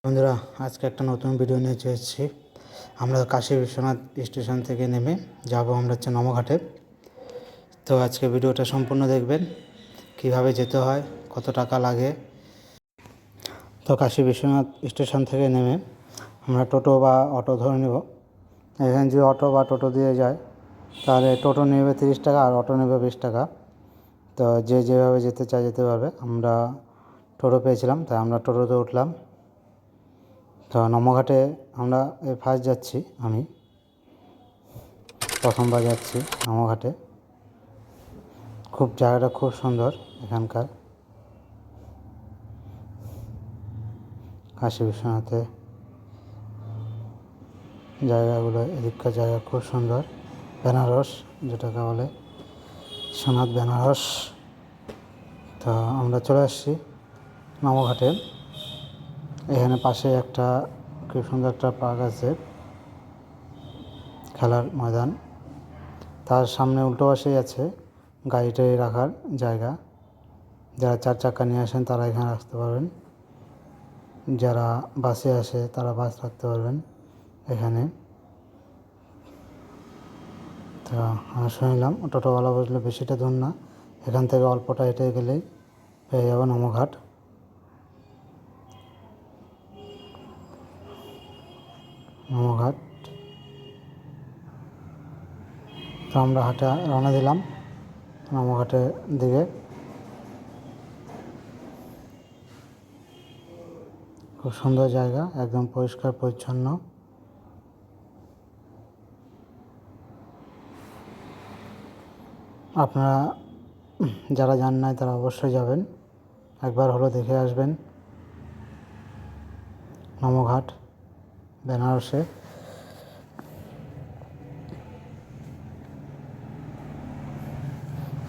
বন্ধুরা, আজকে একটা নতুন ভিডিও নিয়ে চলে এসেছি। আমরা কাশী বিশ্বনাথ স্টেশন থেকে নেমে যাব আমরা হচ্ছে নমঘাটে। তো আজকে ভিডিওটা সম্পূর্ণ দেখবেন, কিভাবে যেতে হয়, কত টাকা লাগে। তো কাশী বিশ্বনাথ স্টেশন থেকে নেমে আমরা টোটো বা অটো ধরে নেব। এখানে যে অটো বা টোটো দিয়ে যায়, তাহলে টোটো নেবে 30 টাকা আর অটো নেবে 20 টাকা। তো যে যেভাবে যেতে চায় যেতে পারবে। আমরা টোটো পেয়েছিলাম, তাই আমরা টোটোতে উঠলাম। তো নমঘাটে আমরা ফার্স্ট যাচ্ছি, আমি প্রথমবার যাচ্ছি নমঘাটে। জায়গাটা খুব সুন্দর এখানকার। কাশী বিশ্বনাথে জায়গাগুলো, এদিককার জায়গা খুব সুন্দর। বেনারস যেটাকে বলে, সোনার বেনারস। তো আমরা চলে আসছি নমঘাটে। এখানে পাশে একটা খুব সুন্দর একটা পার্ক আছে, খেলার ময়দান। তার সামনে উল্টো পাশেই আছে গাড়িটাই রাখার জায়গা। যারা 4 চাকা নিয়ে আসেন তারা এখানে আসতে পারবেন, যারা বাসে আসে তারা বাস রাখতে পারবেন এখানে। তো আমি শুনলাম টোটোওয়ালা বললো বেশিটা দূর না, এখান থেকে অল্পটা হেঁটে গেলেই পেয়ে যাবো নমঘাট। নমঘাট তো আমরা হাঁটা রওনা দিলাম নমঘাটের দিকে। খুব সুন্দর জায়গা, একদম পরিষ্কার পরিচ্ছন্ন। আপনারা যারা যান নাই তারা অবশ্যই যাবেন, একবার হলো দেখে আসবেন নমঘাট বেনারসে।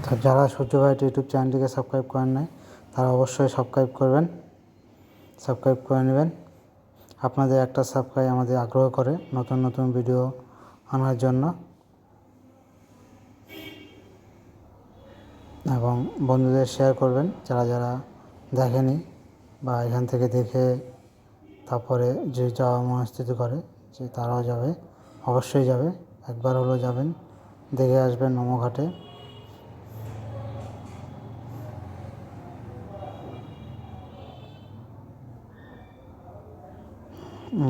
তো যারা সূর্য ভাইট ইউটিউব চ্যানেলটিকে সাবস্ক্রাইব করেন নাই তারা অবশ্যই সাবস্ক্রাইব করবেন, সাবস্ক্রাইব করে নেবেন। আপনাদের একটা সাবস্ক্রাইব আমাদের আগ্রহ করে নতুন নতুন ভিডিও আনার জন্য। এবং বন্ধুদের শেয়ার করবেন যারা যারা দেখেনি বা এখান থেকে দেখে তারপরে যে যাওয়া মনস্থিতি করে যে তারাও যাবে, অবশ্যই যাবে, একবার হলেও যাবেন, দেখে আসবেন নমঘাটে।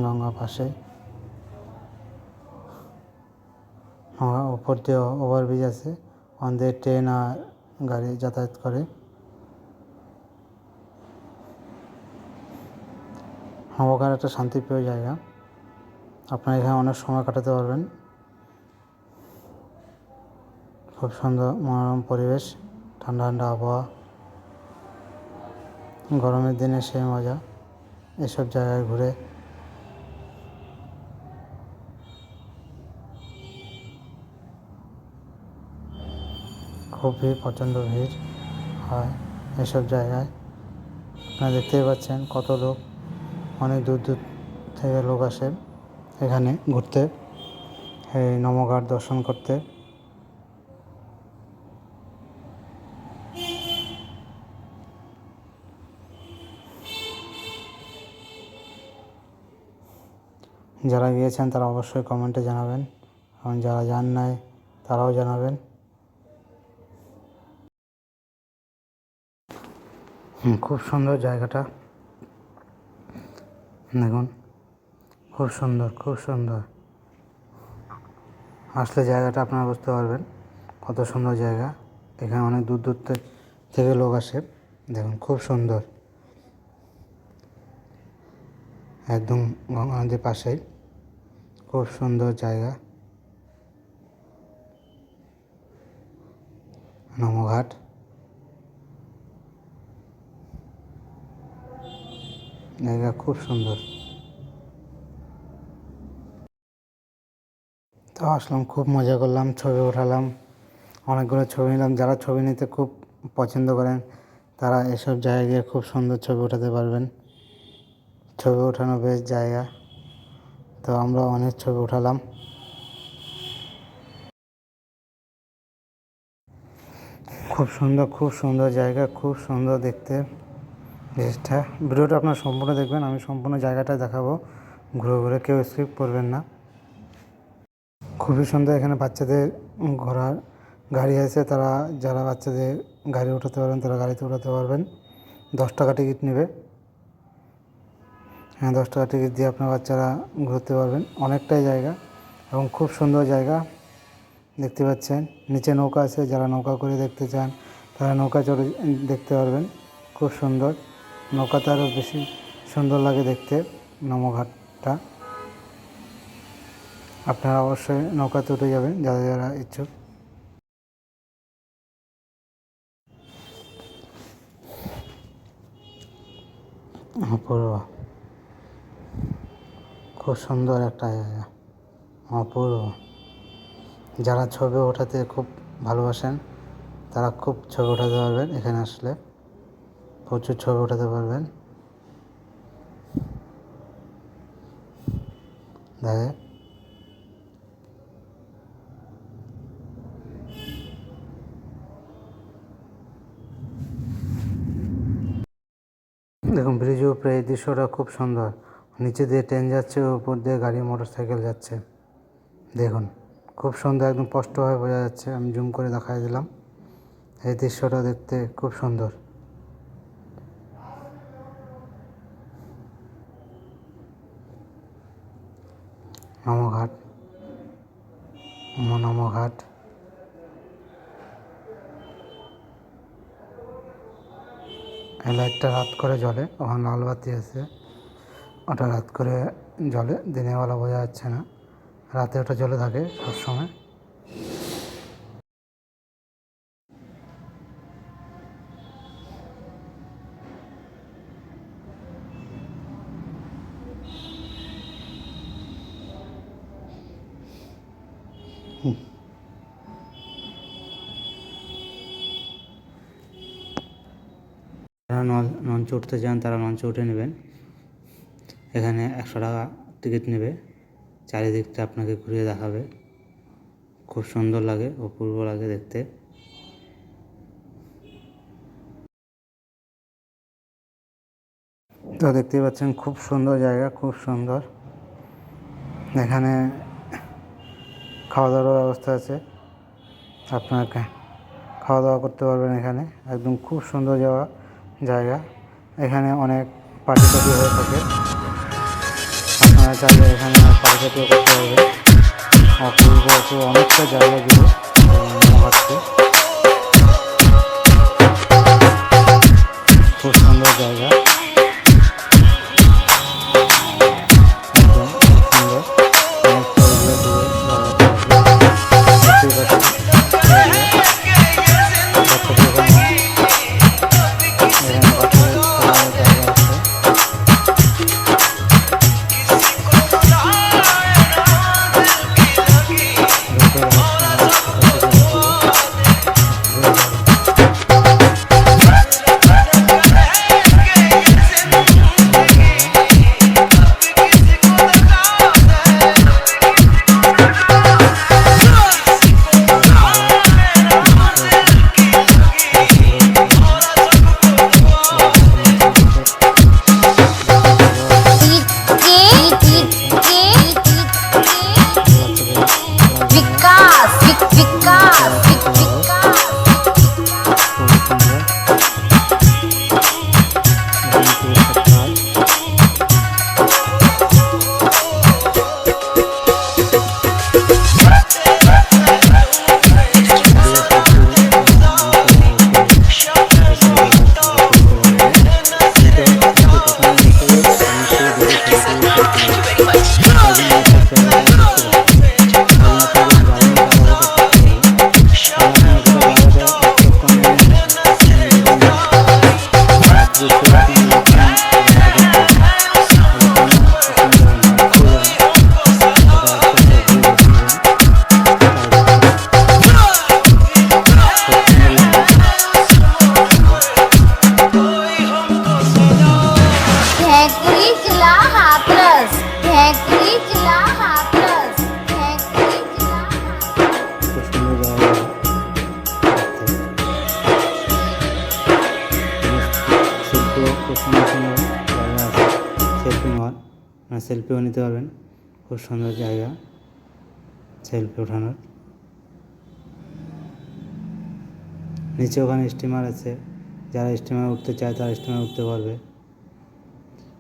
গঙ্গা পাশে উপর দিয়ে ওভারব্রিজ আছে, ওখান দিয়ে ট্রেন আর গাড়ি যাতায়াত করে। নমঘাট একটা শান্তিপ্রিয় জায়গা, আপনারা এখানে অনেক সময় কাটাতে পারবেন। খুব সুন্দর মনোরম পরিবেশ, ঠান্ডা ঠান্ডা আবহাওয়া। গরমের দিনে সেই মজা এসব জায়গায় ঘুরে। খুব ভিড়, প্রচণ্ড ভিড় হয় এসব জায়গায়। আপনারা দেখতেই পাচ্ছেন কত লোক, অনেক দূর দূর থেকে লোক আসে এখানে ঘুরতে, এই নমঘাট দর্শন করতে। যারা গিয়েছেন তারা অবশ্যই কমেন্টে জানাবেন, এবং যারা যান নাই তারাও জানাবেন। খুব সুন্দর জায়গাটা, দেখুন খুব সুন্দর, খুব সুন্দর। আসলে জায়গাটা আপনারা বুঝতে পারবেন কত সুন্দর জায়গা। এখানে অনেক দূর দূর থেকে লোক আসে, দেখুন খুব সুন্দর, একদম গঙ্গা নদীর পাশেই খুব সুন্দর জায়গা নমঘাট। জায়গা খুব সুন্দর। তো আসলাম, খুব মজা করলাম, ছবি ওঠালাম, অনেকগুলো ছবি নিলাম। যারা ছবি নিতে খুব পছন্দ করেন তারা এসব জায়গায় গিয়ে খুব সুন্দর ছবি ওঠাতে পারবেন। ছবি ওঠানো বেশ জায়গা। তো আমরা অনেক ছবি উঠালাম। খুব সুন্দর, খুব সুন্দর জায়গা, খুব সুন্দর দেখতে। জিনিসটা ভিডিওটা আপনার সম্পূর্ণ দেখবেন, আমি সম্পূর্ণ জায়গাটা দেখাবো, ঘুরে ঘুরে, কেউ স্কিপ করবেন না। খুবই সুন্দর। এখানে বাচ্চাদের ঘোরার গাড়ি আছে, তারা যারা বাচ্চাদের গাড়ি উঠাতে পারবেন তারা গাড়িতে উঠাতে পারবেন। 10 টাকা টিকিট নেবে। হ্যাঁ, 10 টাকা টিকিট দিয়ে আপনার বাচ্চারা ঘুরতে পারবেন। অনেকটাই জায়গা এবং খুব সুন্দর জায়গা দেখতে পাচ্ছেন। নিচে নৌকা আছে, যারা নৌকা করে দেখতে চান তারা নৌকা চড়ে দেখতে পারবেন। খুব সুন্দর, নৌকাতে আরও বেশি সুন্দর লাগে দেখতে নমঘাটটা। আপনারা অবশ্যই নৌকাতে উঠে যাবেন যারা যারা ইচ্ছুক। অপূর্ব, খুব সুন্দর একটা জায়গা, অপূর্ব। যারা ছবি ওঠাতে খুব ভালোবাসেন তারা খুব ছবি ওঠাতে পারবেন। এখানে আসলে প্রচুর ছবি ওঠাতে পারবেন। দেখে দেখুন, ব্রিজের উপরে এই দৃশ্যটা খুব সুন্দর। নিচে দিয়ে ট্রেন যাচ্ছে, উপর দিয়ে গাড়ি মোটরসাইকেল যাচ্ছে। দেখুন, খুব সুন্দর, একদম স্পষ্টভাবে বোঝা যাচ্ছে। আমি জুম করে দেখাই দিলাম। এই দৃশ্যটা দেখতে খুব সুন্দর। নমঘাট, নমঘাট। এই লাইটটা রাত করে জ্বলে, ওখানে লাল বাতি আছে, ওটা রাত করে জ্বলে, দিনের বেলা বোঝা যাচ্ছে না, রাতে ওটা জ্বলে থাকে সবসময়। যারা লঞ্চে উঠতে চান তারা লঞ্চে উঠে নেবেন। এখানে 100 টাকা টিকিট নেবে, চারিদিকটা আপনাকে ঘুরিয়ে দেখাবে। খুব সুন্দর লাগে, অপূর্ব লাগে দেখতে। তো দেখতেই পাচ্ছেন, খুব সুন্দর জায়গা, খুব সুন্দর। এখানে খাওয়া দাওয়ার ব্যবস্থা আছে, আপনাকে খাওয়া দাওয়া করতে পারবেন এখানে। একদম খুব সুন্দর জায়গা। এখানে অনেক পার্টি টাটি হয়ে থাকে, আপনারা চাইলে এখানে পার্টি টাটিও করতে পারবেন। অপূর্ব অনেকটা জায়গা জুড়ে হচ্ছে, খুব সুন্দর জায়গা, একদম খুব সুন্দর। সেলফিও খুব সুন্দর সুন্দর জায়গা আছে, সেলফি নেওয়ার, সেলফিও নিতে পারবেন। খুব সুন্দর জায়গা সেলফি ওঠানোর। নিচে ওখানে স্টিমার আছে, যারা স্টিমার উঠতে চায় তারা স্টিমার উঠতে পারবে।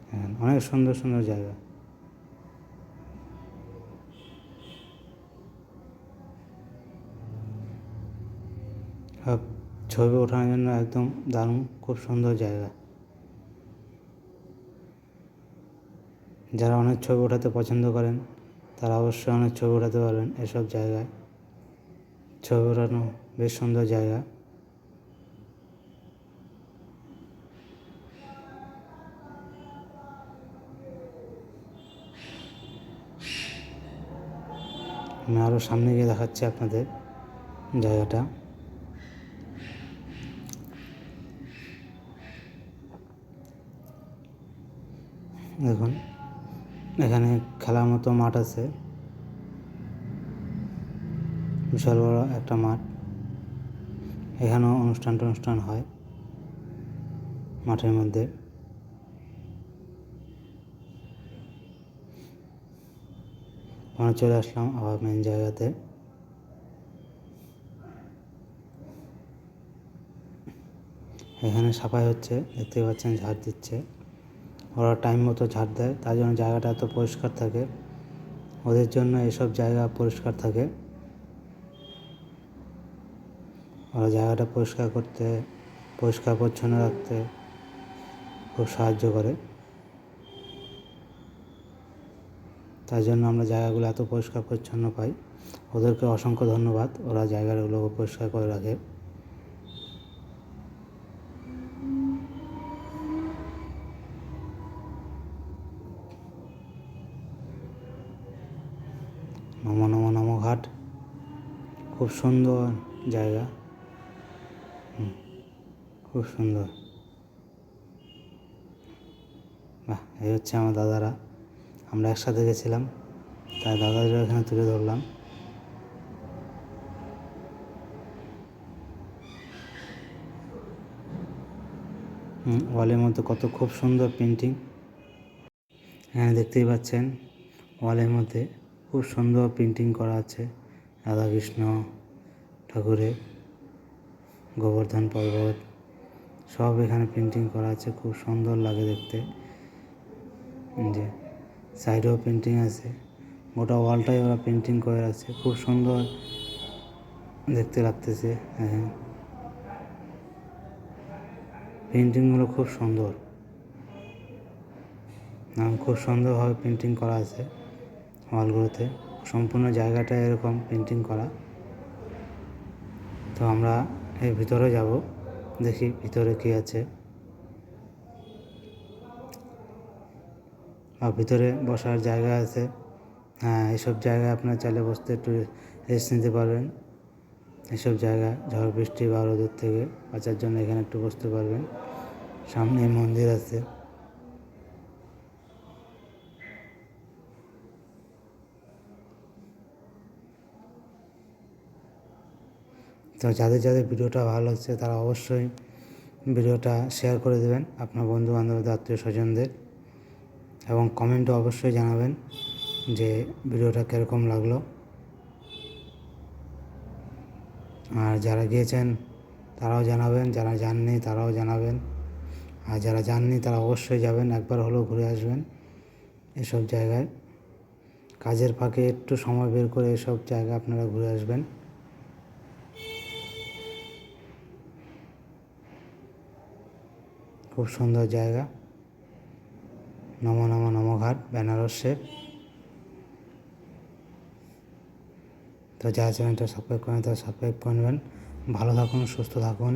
হ্যাঁ, অনেক সুন্দর সুন্দর জায়গা। ছবি ওঠানোর জন্য একদম দারুণ, খুব সুন্দর জায়গা। যারা অনেক ছবি ওঠাতে পছন্দ করেন তারা অবশ্যই অনেক ছবি ওঠাতে পারবেন এসব জায়গায়। ছবি ওঠানো বেশ সুন্দর জায়গা। আমি আরও সামনে গিয়ে দেখাচ্ছি আপনাদের জায়গাটা। দেখুন, এখানে খেলার মতো মাঠ আছে, বিশাল বড় একটা মাঠ। এখানেও অনুষ্ঠান হয় মাঠের মধ্যে। আমরা চলে আসলাম আবার মেন জায়গাতে। এখানে সাফাই হচ্ছে, দেখতে পাচ্ছেন ঝাড় দিচ্ছে। ওরা টাইম মতো ঝাড় দেয়, তার জন্য জায়গাটা এত পরিষ্কার থাকে। ওদের জন্য এসব জায়গা পরিষ্কার থাকে। ওরা জায়গাটা পরিষ্কার করতে, পরিষ্কার পরিচ্ছন্ন রাখতে খুব সাহায্য করে। তার জন্য আমরা জায়গাগুলো এত পরিষ্কার পরিচ্ছন্ন পাই। ওদেরকে অসংখ্য ধন্যবাদ, ওরা জায়গাগুলো পরিষ্কার করে রাখে। নমো নমো নমো ঘাট, খুব সুন্দর জায়গা, খুব সুন্দর। বাহ, এই হচ্ছে আমার দাদারা, আমরা একসাথে গেছিলাম, তাই দাদারা এখানে তুলে ধরলাম। ওয়ালের মধ্যে কত খুব সুন্দর পেন্টিং, এখানে দেখতেই পাচ্ছেন। ওয়ালের মধ্যে খুব সুন্দর পেন্টিং করা আছে, রাধাকৃষ্ণ ঠাকুরের, গোবর্ধন পর্বত সব এখানে পেন্টিং করা আছে, খুব সুন্দর লাগে দেখতে। যে সাইডেও পেন্টিং আছে, গোটা ওয়ালটাই ওরা পেন্টিং করে আছে, খুব সুন্দর দেখতে লাগতেছে। হ্যাঁ, পেন্টিংগুলো খুব সুন্দর, খুব সুন্দরভাবে পেন্টিং করা আছে ওয়ালগুলোতে। সম্পূর্ণ জায়গাটা এরকম পেন্টিং করা। তো আমরা এর ভিতরে যাব, দেখি ভিতরে কী আছে। আর ভিতরে বসার জায়গা আছে। হ্যাঁ, এইসব জায়গায় আপনার চাইলে বসতে একটু রেস্ট নিতে পারবেন। এসব জায়গায় ঝড় বৃষ্টি বা রোদের থেকে বাঁচার জন্য এখানে একটু বসতে পারবেন। সামনে মন্দির আছে। তো যাদের যাদের ভিডিওটা ভালো লাগছে তারা অবশ্যই ভিডিওটা শেয়ার করে দেবেন আপনার বন্ধু বান্ধবদের, আত্মীয় স্বজনদের, এবং কমেন্টও অবশ্যই জানাবেন যে ভিডিওটা কীরকম লাগলো। আর যারা গিয়েছেন তারাও জানাবেন, যারা যাননি তারাও জানাবেন। আর যারা যাননি তারা অবশ্যই যাবেন, একবার হলেও ঘুরে আসবেন এসব জায়গায়। কাজের ফাঁকে একটু সময় বের করে এসব জায়গা আপনারা ঘুরে আসবেন। খুব সুন্দর জায়গা, নমো নমো নমো ঘাট, বেনারসের। তো যারা চ্যানেলটা সাবস্ক্রাইব করেন তারা সাবস্ক্রাইব করবেন। ভালো থাকুন, সুস্থ থাকুন।